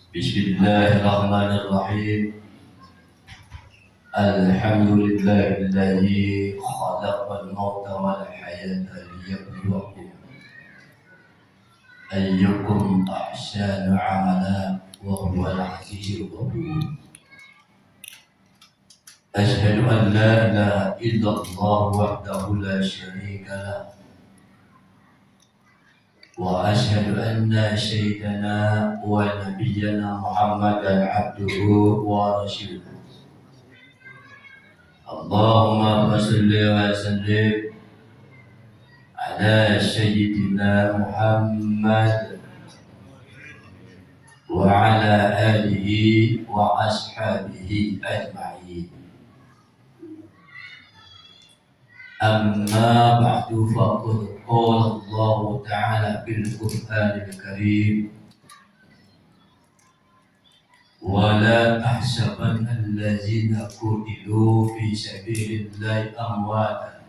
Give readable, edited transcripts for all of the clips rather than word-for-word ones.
Bismillahirrahmanirrahim. Alhamdulillahillazi khalaqal mauta wal hayata liyabluwakum ayyukum ahsanu amala wa huwal azizul ghafur. Ashhadu an la ilaha illallah wahdahu la syarika lah wa ashhadu anna sayyidana wa nabiyyana Muhammadan abduhu wa rasuluh. Allahumma salli wa sallim ala sayyidina Muhammad wa ala alihi wa ashabihi ajma'in. Amma ba'du, faqad qala Allah ta'ala fil Qur'anil Karim: wa la tahsabanna allazina qutilu fi sabilillahi amwatan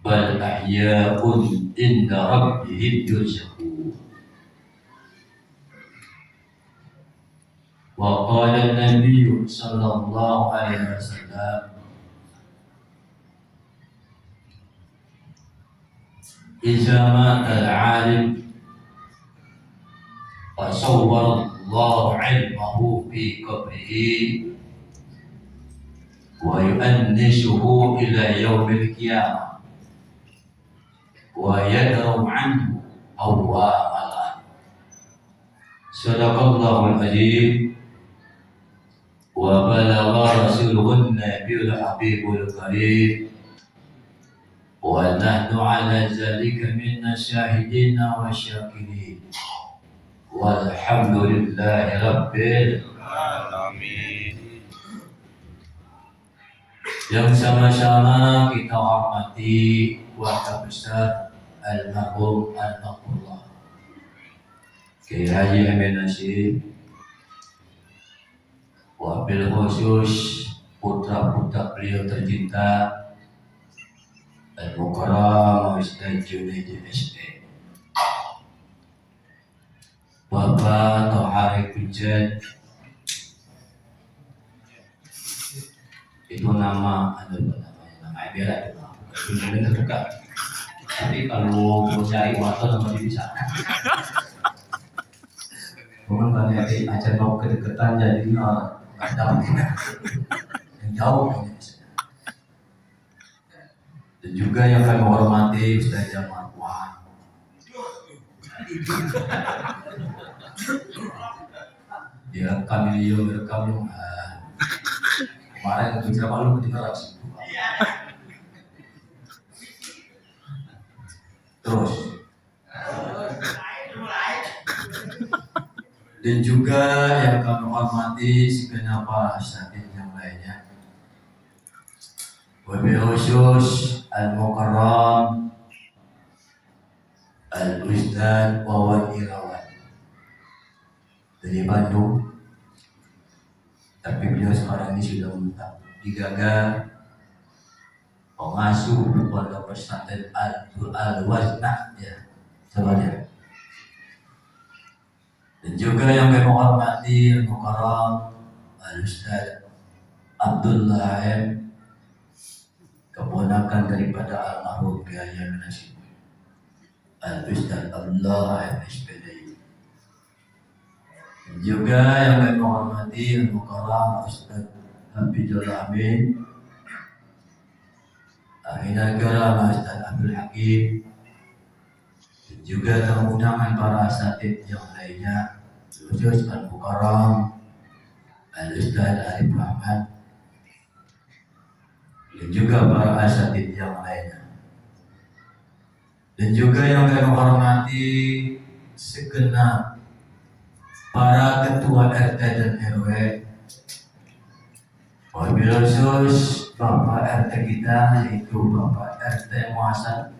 bal ahya'un inda rabbihim yurzaqun. Wa qala an-nabiy sallallahu alaihi wasallam: idza mata al-'alim wa sawwara Allahu 'ilmahu fi qabrihi wa yu'annisuhu ila yaumil qiyamah wa yadra'u 'anhu awwamalan. Sadaqallahul azim wa balagha rasuluhun nabiyul habibul karim wa nahnu ala zalika minna syahidina wa syakirin walhamdulillahi rabbil alamin. Yang sama-sama kita hormati keluarga besar almarhum al-Maqullah Kiai Haji Amin Nasyid, wabil khusus putra-putra beliau tercinta Al-Mukarram Ustaz Junaid S.A., Bapak Tohari Kunjen. Itu nama Ibera itu namanya terdekat. Tapi kalau mau cari waktu nama bisa. Memang banyak aja mau kedekatan jadi nggak tahu yang jauh. Dan juga yang kami hormati Ustaz Jamal Wan. Direkam video kemarin bicara malu ketika raksi. Terus dan juga yang kami hormati segenap para asatidz yang lainnya, wabil khusus Al-Mukarram Al-Ustaz Wawan Irawan dari Bandung, tapi beliau sekarang ini sudah menetap di Gaga, pengasuh pondok pesantren Al-Wazna ya sebenarnya. Dan juga yang kami hormati Al-Mukarram Al-Ustaz Abdullah M., keponakan daripada almarhum Kiai Amin Nasyid, Al-Ustaz Abdullah M. SPD. Dan juga yang kami hormati Al-Mukarram Ustaz Habibul Amin, Aminagara Ustaz Abdul Hakim, dan juga tamu-undangan para asatidz yang lainnya, khusus Al-Mukarram Al-Ustaz Arif Rahman, dan juga para asatidz yang lainnya. Dan juga yang kami hormati segenap para ketua RT dan RW, wabil khusus Bapak RT kita, yaitu Bapak RT Muhasan,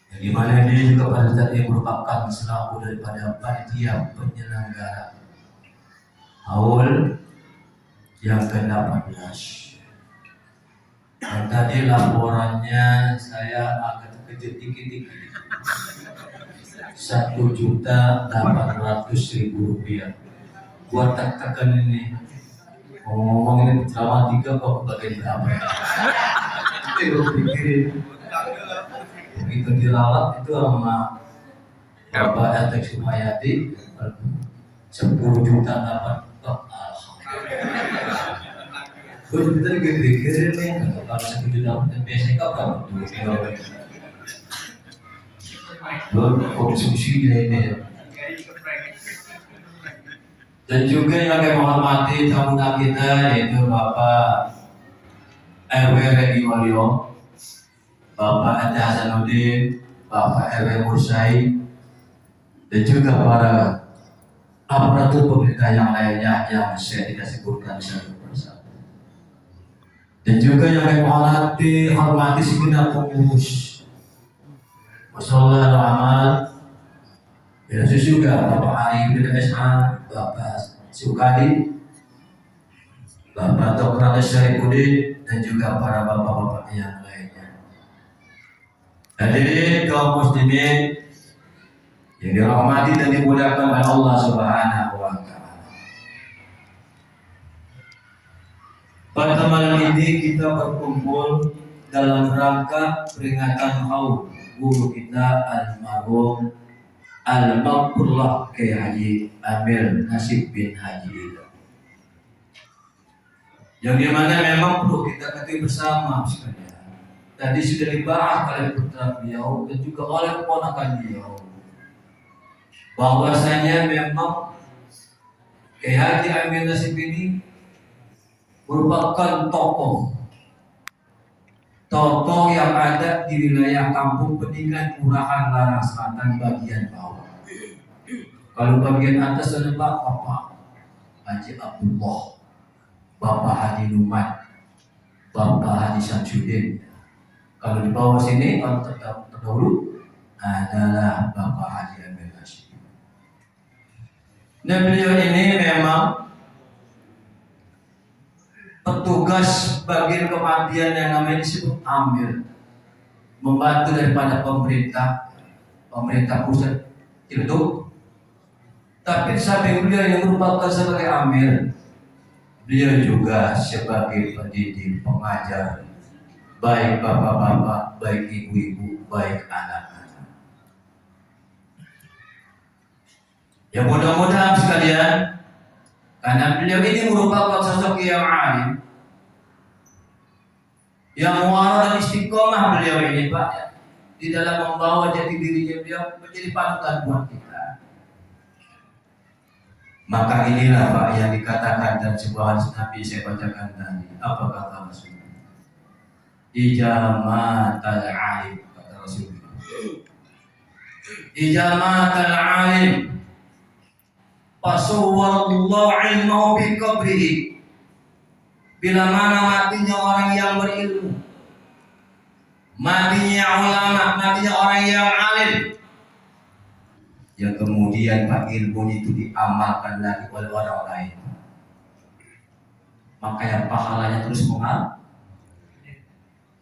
yang dimana dia juga pada saat ini merupakan selaku daripada panitia penyelenggara haul yang ke-18. Dan tadi laporannya saya agak kecil dikit-dikit. 1.800.000 rupiah. Buat tekan ini. Ngomong ini selama 3 kok bagian berapa ya? Itu pikirin. Begitu dirawat itu sama Bapak Etek Sumayati 10 juta dapat. Gue kita lagi pikirin nih, kalau 1 juta dapat BSK berapa? Belum konsumsinya ini. Dan juga yang kami menghormati tamu kita yaitu Bapak RW Redi Walio, Bapak Ade Hasanuddin, Bapak RW Mursai, dan juga para aparatur pemerintah yang lainnya yang saya tidak sebutkan satu persatu. Dan juga yang kami hormati segenap pengurus. Wassalamualaikum. Ya, juga Bapak Ari bin SH, Bapak Sukadi, Bapak Dr. Ali Syarifudin, dan juga para bapak-bapak yang lainnya. Hadirin kaum muslimin yang dirahmati dan dimuliakan oleh Allah Subhanahu wa Ta'ala. Pada malam ini kita berkumpul dalam rangka peringatan haul guru kita almarhum Al-Maghfurlah Kiai Haji Amir Nasib bin Haji, yang dimana memang perlu kita ketahui bersama sekalian. Tadi sudah dibahas oleh putra beliau dan juga oleh keponakan beliau, bahwasanya memang Kiai Haji Amir Nasib ini merupakan tokoh yang ada di wilayah Kampung Peninggalan Kelurahan Larang Selatan bagian bawah. Kalau bagian atas ada Bapak Haji Abdullah, Bapak Haji Numan, Bapak Haji Syamsuddin. Kalau di bawah sini, kalau terdahulu adalah Bapak Haji Amir Nasib. Dan beliau ini memang petugas bagian kematian yang namanya disebut Amir, membantu daripada pemerintah pusat itu. Tapi sampai beliau yang merupakan sebagai Amir, beliau juga sebagai pendidik, pengajar, baik bapak-bapak, baik ibu-ibu, baik anak-anak. Ya mudah-mudahan sekalian, karena beliau ini merupakan sosok yang alim, yang muara dan istiqomah beliau ini Pak, di dalam membawa jati dirinya beliau menjadi panutan buat kita. Maka inilah Pak yang dikatakan dan sebuah hadis Nabi saya bacakan tadi. Apa kata Rasulullah? Ijamatal alim, kata Rasulullah. Ijamatal alim, fasawwarallahu ilmahu bi qabrihi. Bila mana matinya orang yang berilmu, matinya ulama, matinya orang yang alim, yang kemudian Pak ilmu itu diamalkan lagi oleh orang lain, maka yang pahalanya terus mengalir.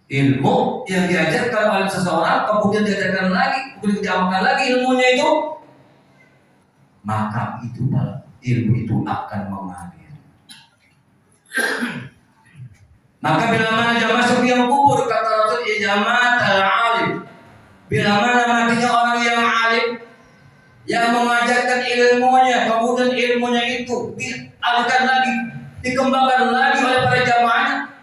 Ilmu yang diajarkan oleh seseorang kemudian diajarkan lagi, kemudian diamalkan lagi ilmunya itu, maka itu ilmu itu akan mengalir. Maka bila mana dia masuk yang kubur, kata Rasul, ijamatal alim, bila mana matinya orang yang alim, yang mengajarkan ilmunya, kemudian ilmunya itu dialihkan lagi, dikembangkan lagi oleh para jamaahnya.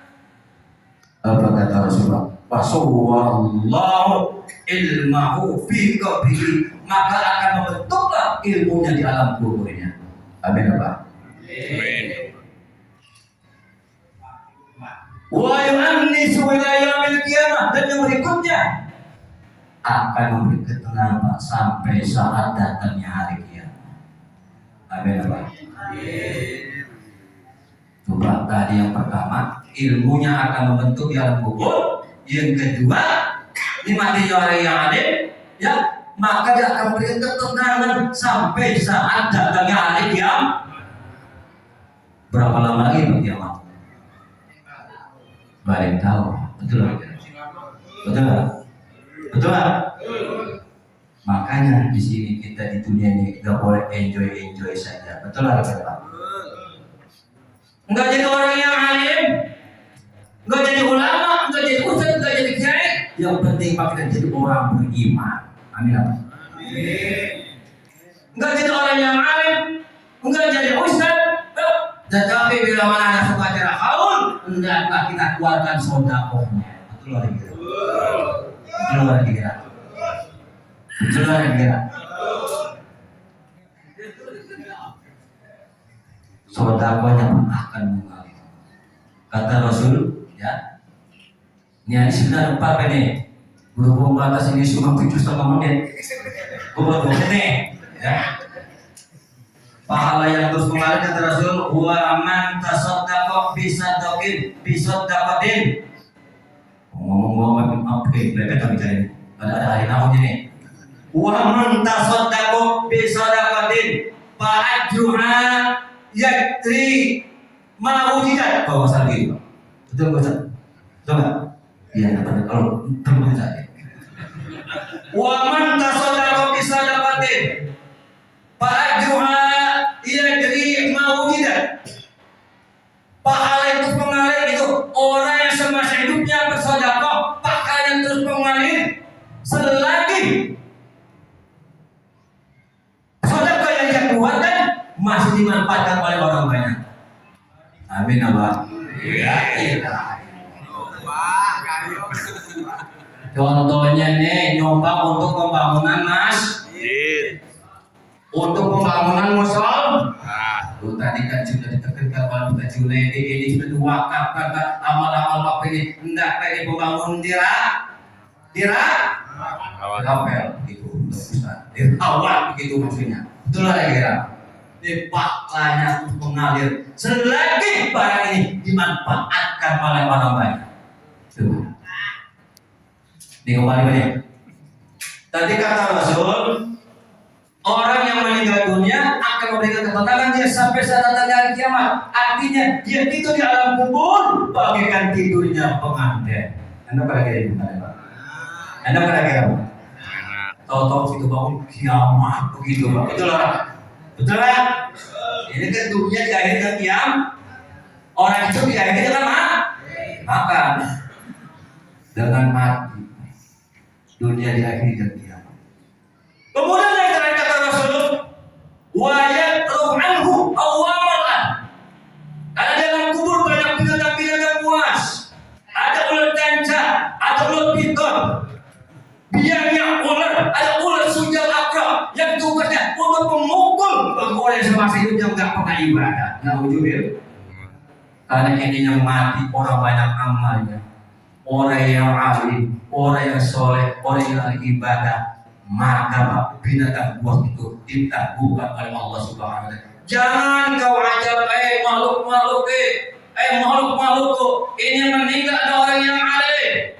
Apa kata Rasulullah? Fasawwarallahu ilmahu fi qabrihi, maka akan membentuklah ilmunya di alam kuburnya. Amin apa? Amin. Wa yu'annisu ila yaumil qiyamah, dan yang berikutnya akan memberi ketenangan sampai saat datangnya hari kiamat. Amin apa? Amin. Coba tadi yang pertama, ilmunya akan membentuk di alam kubur. Yang kedua, ini matinya orang yang alim, ya, maka dia akan memberikan ketenangan sampai saat datangnya hari kiamat. Berapa lama lagi Pak kiamat? Baik tahu, betul. Betul. Betul nggak? Makanya di sini kita di dunia ini nggak boleh enjoy saja. Betul nggak Pak? Nggak jadi orang yang alim, nggak jadi ulama, nggak jadi ustadz, nggak jadi kiai. Yang penting Pak kita jadi orang beriman. Amin apa? Nggak jadi orang yang alim, nggak jadi ustadz, tetapi bila mana ada suka acara haul, hendaklah kita keluarkan sodakohnya. Betul nggak kira? Betul nggak kira? Betul nggak kira? Sodakohnya akan mengalir. Kata Rasul, ya. Ini sudah 4 menit. Berhubung batas ini cuma 7,5 menit. Buat menit, ya. Pahala yang terus mengalir kata Rasul, wa man tasaddaqa bisadaqatin. Ngomong-ngomong apa bebek tapi cari. Ada hari namun ini. Wa man tasaddaqa bisadaqatin fa ajruha yatri ma wujidat. Bawa pasal gitu. Betul enggak? Betul enggak? Iya, benar. Kalau terbukti saja. Wa man tasaddaqa bisadaqatin fa ajruha yatri ma wujidat. Pahala yang terus mengalir itu orang yang semasa hidupnya bersedekah, pahala yang terus mengalir selagi sedekah yang dia keluarkan masih dimanfaatkan oleh orang banyak. Amin apa? Ya, contohnya nih nyumbang untuk pembangunan masjid, untuk pembangunan musola. Lu tadi kan sudah ditekankan kalau kita Junaidi ini sudah diwakafkan amal-amal Bapak ini hendak lagi pembangun dirapel begitu Ustaz. Dirawat begitu maksudnya. Itulah kira. Ini pahalanya mengalir selagi barang ini dimanfaatkan oleh orang banyak. Tuh. Ini kembali balik. Tadi kata Rasul, orang yang meninggal dunia akan memberikan ketenangan dia sampai saat datangnya hari kiamat. Artinya dia tidur di alam kubur bagaikan tidurnya pengantin. Anda pernah kira itu Pak? Anda pernah kira Pak? Tahu-tahu itu bangun kiamat begitu Pak. Betul lah. Betul lah. Ini kan dunia diakhirkan kiamat. Orang itu diakhirkan dengan makan dengan mati. Dunia diakhiri dengan kiamat. Kemudian yang terakhir kata Rasul, wa yatruh anhu awalan. Karena dalam kubur banyak binatang-binatang buas. Ada ular kancah, ada ular piton, biangnya ular, ada ular sujal akra yang tugasnya untuk memukul orang yang semasa hidupnya nggak pernah ibadah. Nauzubillah. Karena ini yang mati orang banyak amalnya, orang yang alim, orang yang soleh, orang yang ibadah. Maka binatang buas itu ditangguhkan oleh Allah Subhanahu wa taala. Jangan kau ajab makhluk ini meninggal ada orang yang alim,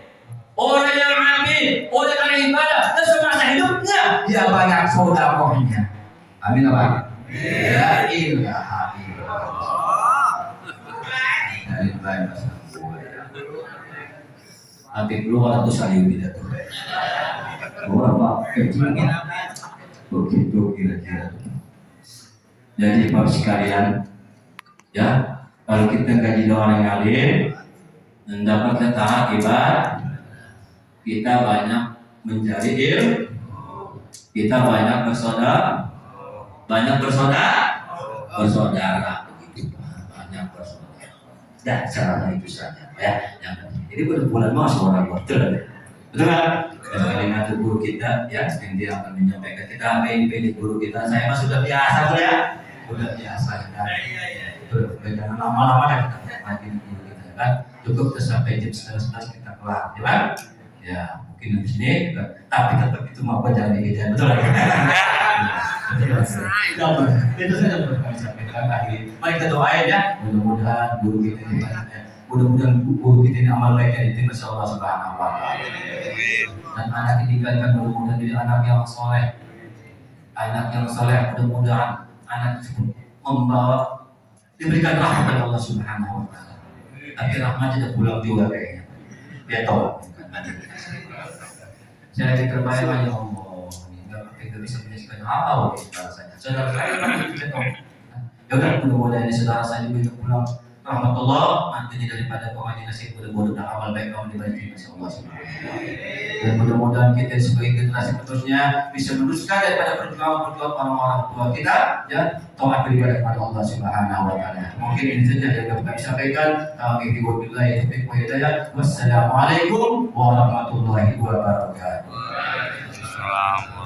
orang yang amin, orang yang ibadah dan semasa hidupnya dia banyak sedekahnya. Amin apa? Ya ilaha illallah. Dari baik Habib keluar atau saya tidak tahu. Berapa kecilnya begitu kira-kira. Jadi Bapak sekalian, ya kalau kita nggak jadi orang yang alim, mendapat kata akibat kita banyak mencari ilmu, kita banyak bersaudara begitu, banyak bersaudara. Dan caranya itu saja, ya. Ini bulan masuk orang betul kan? Kalimat guru kita ya yang dia akan menyampaikan kita apa yang dipilih guru kita. Saya mah sudah biasa ya, sudah biasa ya. Jangan lama-lama ya kita makin guru kita kan. Cukup sampai jam 11 kita kelar, ya kan? Ya mungkin di sini, tapi tetap itu mau jangan dikejar betul lagi. Itu saja kami sampaikan akhir. Mari kita doain ya. Mudah-mudahan guru kita ini mudah-mudahan guru kita ini amal baiknya diterima oleh Allah Subhanahu wa taala. Dan anak didikan mudah-mudahan jadi anak yang soleh. Mudah-mudahan anak tersebut diberikan rahmat oleh Allah Subhanahu wa taala. Tapi rahmat tidak pulang juga kayaknya. Dia tahu. Saya lagi terbayang ya Allah, nggak bisa menyaksikan hal saudara saya. Saudara saya kan tidak tahu. Ya udah, mudah-mudahan ini saudara saya juga pulang rahmatullah, nanti daripada pengajian nasib mudah-mudahan amal baik kamu dibantu oleh Allah Subhanahu wa taala. Dan mudah-mudahan kita sebagai generasi penerusnya bisa meneruskan daripada perjuangan orang-orang tua kita, ya, taat beribadah kepada Allah Subhanahu wa taala. Mungkin ini saja yang dapat kami sampaikan. Kami wabillahi taufiq wa hidayah. Wassalamualaikum warahmatullahi wabarakatuh. Waalaikumsalam.